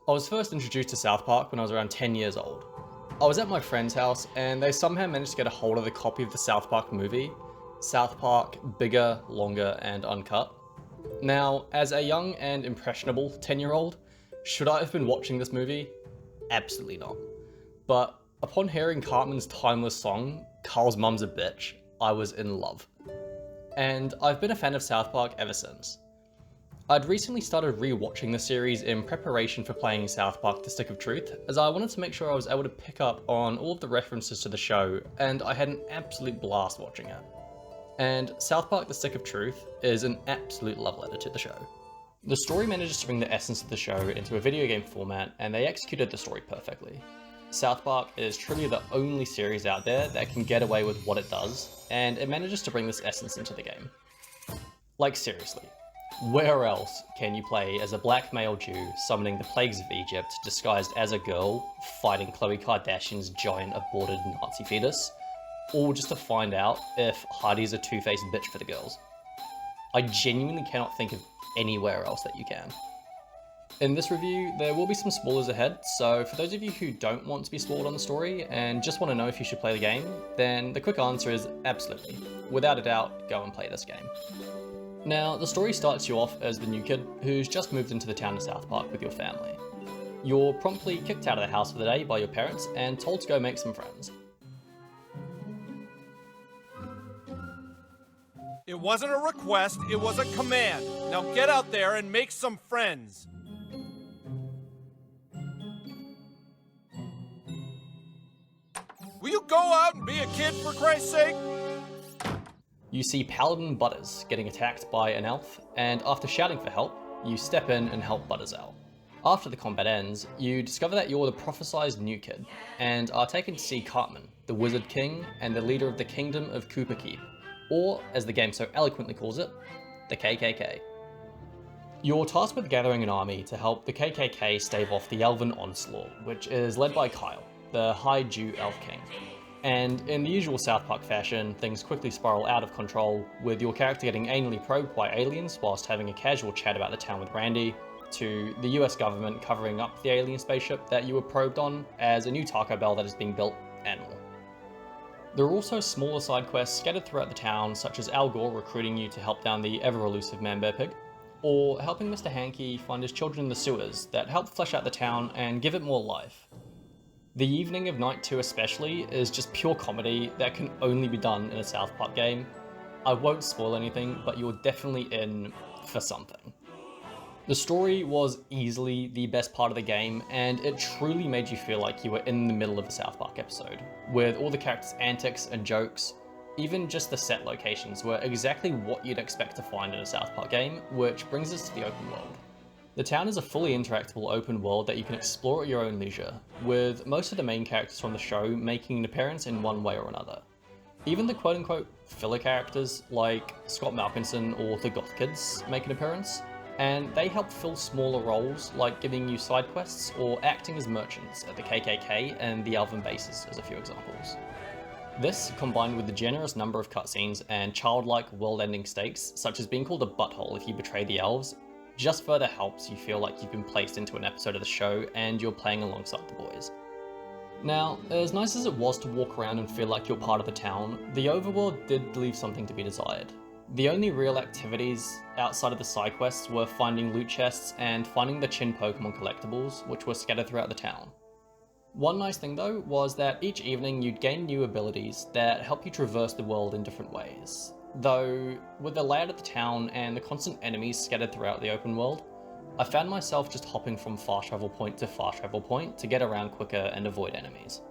I was first introduced to South Park when I was around 10 years old. I was at my friend's house and they somehow managed to get a hold of the copy of the South Park movie, South Park Bigger, Longer, and Uncut. Now, as a young and impressionable 10-year-old, should I have been watching this movie? Absolutely not. But upon hearing Cartman's timeless song, Carl's Mum's a Bitch, I was in love. And I've been a fan of South Park ever since. I'd recently started re-watching the series in preparation for playing South Park The Stick of Truth, as I wanted to make sure I was able to pick up on all of the references to the show, and I had an absolute blast watching it. And South Park The Stick of Truth is an absolute love letter to the show. The story manages to bring the essence of the show into a video game format, and they executed the story perfectly. South Park is truly the only series out there that can get away with what it does, and it manages to bring this essence into the game. Like seriously, where else can you play as a black male Jew summoning the plagues of Egypt disguised as a girl fighting Khloe Kardashian's giant aborted Nazi fetus, all just to find out if Heidi's a two-faced bitch for the girls? I genuinely cannot think of anywhere else that you can. In this review, there will be some spoilers ahead, so for those of you who don't want to be spoiled on the story and just want to know if you should play the game, then the quick answer is absolutely. Without a doubt, go and play this game. Now, the story starts you off as the new kid who's just moved into the town of South Park with your family. You're promptly kicked out of the house for the day by your parents and told to go make some friends. It wasn't a request, it was a command. Now get out there and make some friends. Will you go out and be a kid for Christ's sake? You see Paladin Butters getting attacked by an elf, and after shouting for help, you step in and help Butters out. After the combat ends, you discover that you're the prophesized new kid, and are taken to see Cartman, the Wizard King and the leader of the Kingdom of Cooper Keep, or, as the game so eloquently calls it, the KKK. You're tasked with gathering an army to help the KKK stave off the Elven onslaught, which is led by Kyle, the High Jew Elf King. And in the usual South Park fashion, things quickly spiral out of control, with your character getting anally probed by aliens whilst having a casual chat about the town with Randy, to the US government covering up the alien spaceship that you were probed on as a new Taco Bell that is being built, and more. There are also smaller side quests scattered throughout the town, such as Al Gore recruiting you to help down the ever-elusive Man-Bear-Pig, or helping Mr. Hankey find his children in the sewers that help flesh out the town and give it more life. The evening of Night 2 especially is just pure comedy that can only be done in a South Park game. I won't spoil anything, but you're definitely in for something. The story was easily the best part of the game, and it truly made you feel like you were in the middle of a South Park episode, with all the characters' antics and jokes. Even just the set locations were exactly what you'd expect to find in a South Park game, which brings us to the open world. The town is a fully interactable open world that you can explore at your own leisure, with most of the main characters from the show making an appearance in one way or another. Even the quote-unquote filler characters like Scott Malkinson or the Goth Kids make an appearance, and they help fill smaller roles like giving you side quests or acting as merchants at the KKK and the Elven bases as a few examples. This, combined with the generous number of cutscenes and childlike world-ending stakes, such as being called a butthole if you betray the elves, just further helps you feel like you've been placed into an episode of the show and you're playing alongside the boys. Now, as nice as it was to walk around and feel like you're part of the town, the overworld did leave something to be desired. The only real activities outside of the side quests were finding loot chests and finding the Chin Pokemon collectibles, which were scattered throughout the town. One nice thing though was that each evening you'd gain new abilities that help you traverse the world in different ways. Though, with the layout of the town and the constant enemies scattered throughout the open world, I found myself just hopping from fast travel point to fast travel point to get around quicker and avoid enemies.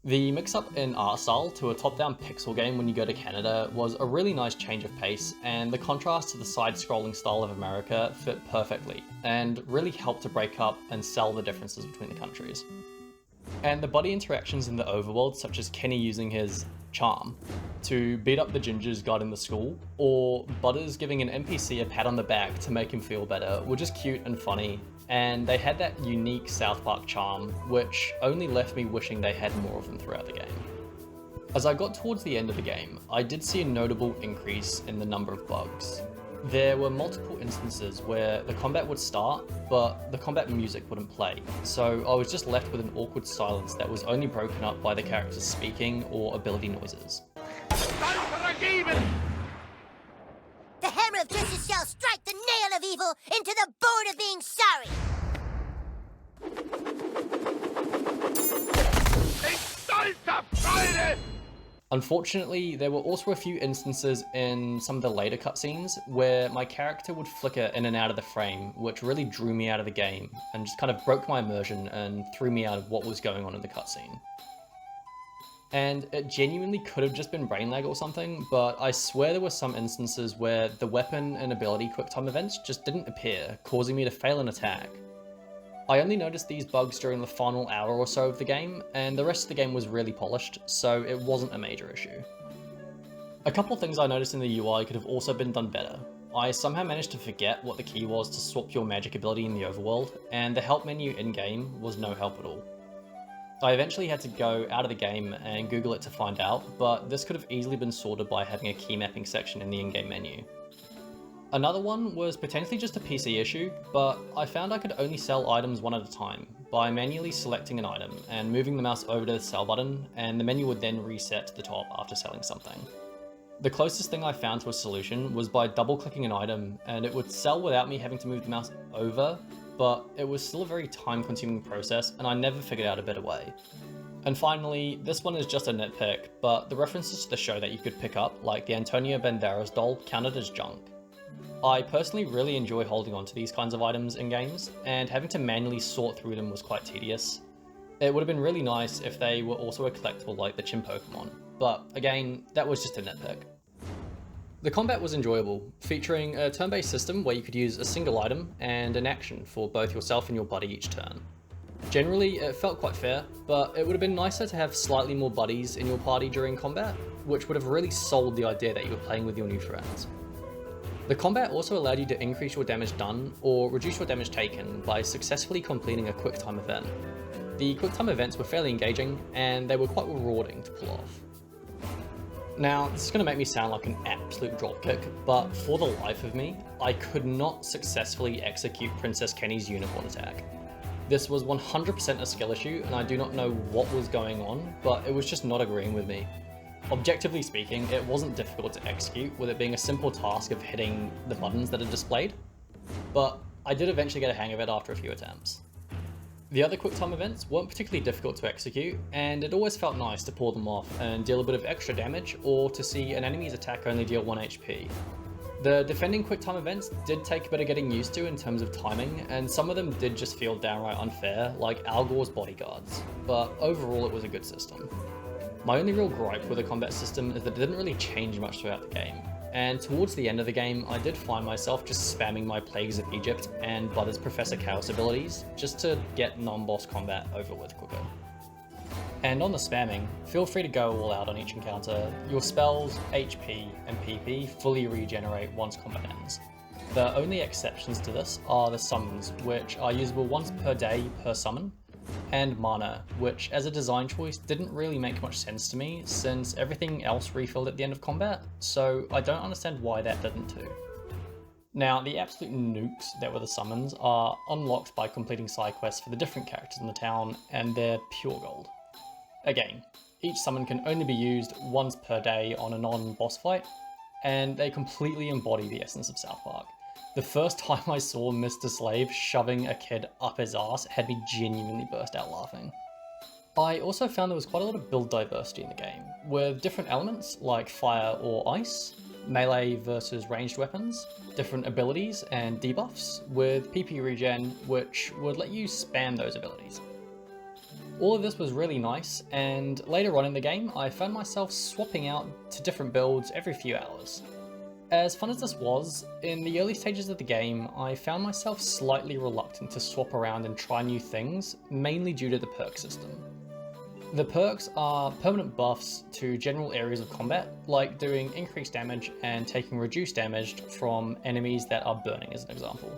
The mix-up in art style to a top-down pixel game when you go to Canada was a really nice change of pace, and the contrast to the side-scrolling style of America fit perfectly, and really helped to break up and sell the differences between the countries. And the buddy interactions in the overworld, such as Kenny using his charm to beat up the gingers guarding the school, or Butters giving an NPC a pat on the back to make him feel better, were just cute and funny, and they had that unique South Park charm, which only left me wishing they had more of them throughout the game. As I got towards the end of the game, I did see a notable increase in the number of bugs. There were multiple instances where the combat would start, but the combat music wouldn't play, so I was just left with an awkward silence that was only broken up by the characters speaking or ability noises. The hammer of justice shall strike the nail of evil into the board of being sorry! Unfortunately, there were also a few instances in some of the later cutscenes where my character would flicker in and out of the frame, which really drew me out of the game and just kind of broke my immersion and threw me out of what was going on in the cutscene. And it genuinely could have just been brain lag or something, but I swear there were some instances where the weapon and ability QuickTime events just didn't appear, causing me to fail an attack. I only noticed these bugs during the final hour or so of the game, and the rest of the game was really polished, so it wasn't a major issue. A couple things I noticed in the UI could have also been done better. I somehow managed to forget what the key was to swap your magic ability in the overworld, and the help menu in-game was no help at all. I eventually had to go out of the game and Google it to find out, but this could have easily been sorted by having a key mapping section in the in-game menu. Another one was potentially just a PC issue, but I found I could only sell items one at a time by manually selecting an item and moving the mouse over to the sell button, and the menu would then reset to the top after selling something. The closest thing I found to a solution was by double-clicking an item, and it would sell without me having to move the mouse over, but it was still a very time-consuming process, and I never figured out a better way. And finally, this one is just a nitpick, but the references to the show that you could pick up, like the Antonio Banderas doll, counted as junk. I personally really enjoy holding on to these kinds of items in games, and having to manually sort through them was quite tedious. It would have been really nice if they were also a collectible like the Chim Pokemon, but again, that was just a nitpick. The combat was enjoyable, featuring a turn-based system where you could use a single item and an action for both yourself and your buddy each turn. Generally, it felt quite fair, but it would have been nicer to have slightly more buddies in your party during combat, which would have really sold the idea that you were playing with your new friends. The combat also allowed you to increase your damage done or reduce your damage taken by successfully completing a QuickTime event. The QuickTime events were fairly engaging, and they were quite rewarding to pull off. Now, this is going to make me sound like an absolute dropkick, but for the life of me, I could not successfully execute Princess Kenny's unicorn attack. This was 100% a skill issue, and I do not know what was going on, but it was just not agreeing with me. Objectively speaking, it wasn't difficult to execute, with it being a simple task of hitting the buttons that are displayed, but I did eventually get a hang of it after a few attempts. The other QuickTime events weren't particularly difficult to execute, and it always felt nice to pull them off and deal a bit of extra damage, or to see an enemy's attack only deal 1 HP. The defending QuickTime events did take a bit of getting used to in terms of timing, and some of them did just feel downright unfair, like Al Gore's bodyguards, but overall it was a good system. My only real gripe with the combat system is that it didn't really change much throughout the game, and towards the end of the game I did find myself just spamming my Plagues of Egypt and Butter's Professor Chaos abilities just to get non-boss combat over with quicker. And on the spamming, feel free to go all out on each encounter. Your spells, HP, and PP fully regenerate once combat ends. The only exceptions to this are the summons, which are usable once per day per summon, and mana, which as a design choice didn't really make much sense to me since everything else refilled at the end of combat, so I don't understand why that didn't too. Now, the absolute nukes that were the summons are unlocked by completing side quests for the different characters in the town, and they're pure gold. Again, each summon can only be used once per day on a non-boss fight, and they completely embody the essence of South Park. The first time I saw Mr. Slave shoving a kid up his ass had me genuinely burst out laughing. I also found there was quite a lot of build diversity in the game, with different elements like fire or ice, melee versus ranged weapons, different abilities and debuffs, with PP regen which would let you spam those abilities. All of this was really nice, and later on in the game I found myself swapping out to different builds every few hours. As fun as this was, in the early stages of the game I found myself slightly reluctant to swap around and try new things, mainly due to the perk system. The perks are permanent buffs to general areas of combat, like doing increased damage and taking reduced damage from enemies that are burning as an example.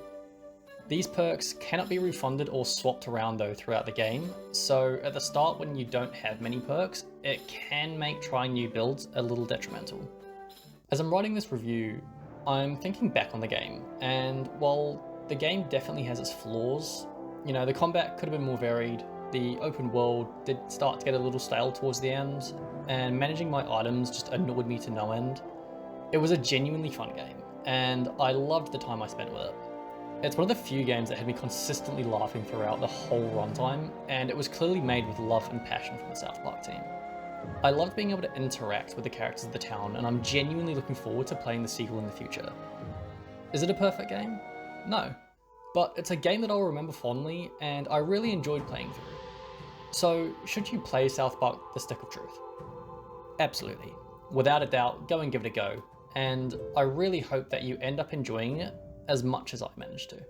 These perks cannot be refunded or swapped around though throughout the game, so at the start when you don't have many perks, it can make trying new builds a little detrimental. As I'm writing this review, I'm thinking back on the game, and while the game definitely has its flaws, you know, the combat could have been more varied, the open world did start to get a little stale towards the end, and managing my items just annoyed me to no end. It was a genuinely fun game, and I loved the time I spent with it. It's one of the few games that had me consistently laughing throughout the whole runtime, and it was clearly made with love and passion from the South Park team. I loved being able to interact with the characters of the town, and I'm genuinely looking forward to playing the sequel in the future. Is it a perfect game? No. But it's a game that I'll remember fondly, and I really enjoyed playing through. So, should you play South Park: The Stick of Truth? Absolutely. Without a doubt, go and give it a go, and I really hope that you end up enjoying it as much as I managed to.